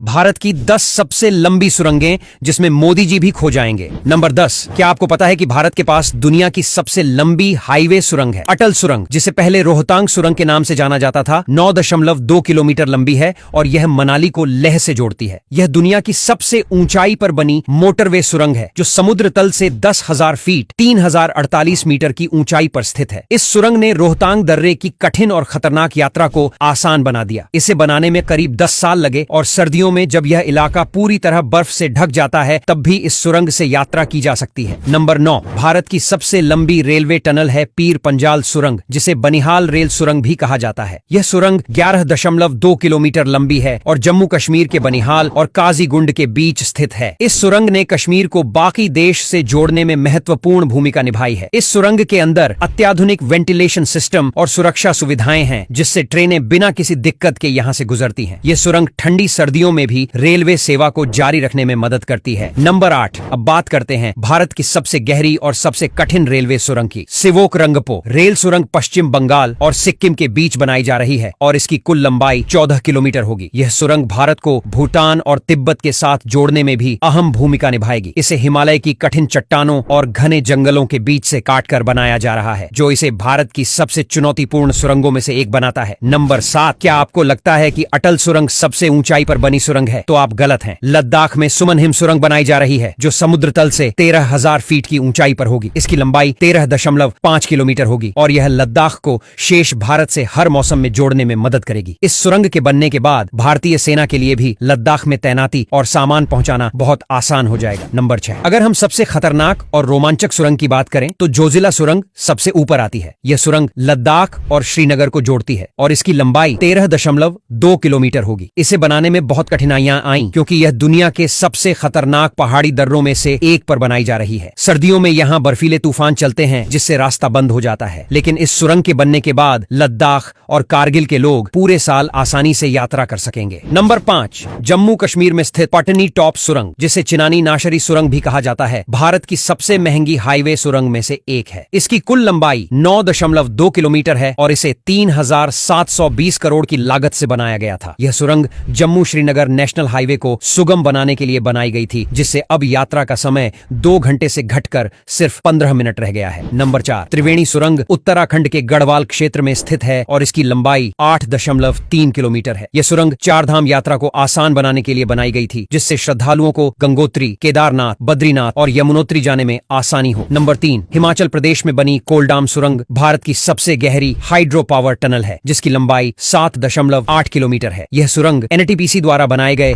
भारत की 10 सबसे लंबी सुरंगें जिसमें मोदी जी भी खो जाएंगे। नंबर 10, क्या आपको पता है कि भारत के पास दुनिया की सबसे लंबी हाईवे सुरंग है? अटल सुरंग, जिसे पहले रोहतांग सुरंग के नाम से जाना जाता था, 9.2 किलोमीटर लंबी है और यह मनाली को लेह से जोड़ती है। यह दुनिया की सबसे ऊंचाई पर बनी मोटरवे सुरंग है जो समुद्र तल से 10,000 फीट 3,048 मीटर की ऊंचाई पर स्थित है। इस सुरंग ने रोहतांग दर्रे की कठिन और खतरनाक यात्रा को आसान बना दिया। इसे बनाने में करीब 10 साल लगे और सर्दियों में जब यह इलाका पूरी तरह बर्फ से ढक जाता है तब भी इस सुरंग से यात्रा की जा सकती है। नंबर 9, भारत की सबसे लंबी रेलवे टनल है पीर पंजाल सुरंग, जिसे बनिहाल रेल सुरंग भी कहा जाता है। यह सुरंग 11.2 किलोमीटर लंबी है और जम्मू कश्मीर के बनिहाल और काजीगुंड के बीच स्थित है। इस सुरंग ने कश्मीर को बाकी देश से जोड़ने में महत्वपूर्ण भूमिका निभाई है। इस सुरंग के अंदर अत्याधुनिक वेंटिलेशन सिस्टम और सुरक्षा सुविधाएं हैं, जिससे ट्रेनें बिना किसी दिक्कत के यहाँ से गुजरती हैं। यह सुरंग ठंडी सर्दियों में भी रेलवे सेवा को जारी रखने में मदद करती है। नंबर 8, अब बात करते हैं भारत की सबसे गहरी और सबसे कठिन रेलवे सुरंग की। सिवोक रंगपो रेल सुरंग पश्चिम बंगाल और सिक्किम के बीच बनाई जा रही है और इसकी कुल लंबाई 14 किलोमीटर होगी। यह सुरंग भारत को भूटान और तिब्बत के साथ जोड़ने में भी अहम भूमिका निभाएगी। इसे हिमालय की कठिन चट्टानों और घने जंगलों के बीच से काटकर बनाया जा रहा है, जो इसे भारत की सबसे चुनौतीपूर्ण सुरंगों में से एक बनाता है। नंबर 7, क्या आपको लगता है कि अटल सुरंग सबसे ऊंचाई पर बनी सुरंग है? तो आप गलत हैं। लद्दाख में सुमन हिम सुरंग बनाई जा रही है जो समुद्र तल से 13,000 फीट की ऊंचाई पर होगी। इसकी लंबाई 13.5 किलोमीटर होगी और यह लद्दाख को शेष भारत से हर मौसम में जोड़ने में मदद करेगी। इस सुरंग के बनने के बाद भारतीय सेना के लिए भी लद्दाख में तैनाती और सामान पहुंचाना बहुत आसान हो जाएगा। नंबर 6, अगर हम सबसे खतरनाक और रोमांचक सुरंग की बात करें तो जोजिला सुरंग सबसे ऊपर आती है। यह सुरंग लद्दाख और श्रीनगर को जोड़ती है और इसकी लंबाई 13.2 किलोमीटर होगी। इसे बनाने में बहुत कठिनाइयां आईं क्योंकि यह दुनिया के सबसे खतरनाक पहाड़ी दर्रों में से एक पर बनाई जा रही है। सर्दियों में यहाँ बर्फीले तूफान चलते हैं जिससे रास्ता बंद हो जाता है, लेकिन इस सुरंग के बनने के बाद लद्दाख और कारगिल के लोग पूरे साल आसानी से यात्रा कर सकेंगे। नंबर 5, जम्मू कश्मीर में स्थित पटनी टॉप सुरंग, जिसे चिनानी नाशरी सुरंग भी कहा जाता है, भारत की सबसे महंगी हाईवे सुरंग में से एक है। इसकी कुल लंबाई 9.2 किलोमीटर है और इसे 3,720 करोड़ की लागत से बनाया गया था। यह सुरंग जम्मू श्रीनगर नेशनल हाईवे को सुगम बनाने के लिए बनाई गई थी, जिससे अब यात्रा का समय 2 घंटे से घटकर सिर्फ 15 मिनट रह गया है। नंबर 4, त्रिवेणी सुरंग उत्तराखंड के गढ़वाल क्षेत्र में स्थित है और इसकी लंबाई 8.3 किलोमीटर है। यह सुरंग 4 धाम यात्रा को आसान बनाने के लिए बनाई गई थी, जिससे श्रद्धालुओं को गंगोत्री, केदारनाथ, बद्रीनाथ और यमुनोत्री जाने में आसानी हो। नंबर 3, हिमाचल प्रदेश में बनी कोलडाम सुरंग भारत की सबसे गहरी हाइड्रो पावर टनल है, जिसकी लंबाई 7.8 किलोमीटर है। यह सुरंग NTPC द्वारा बनाए गए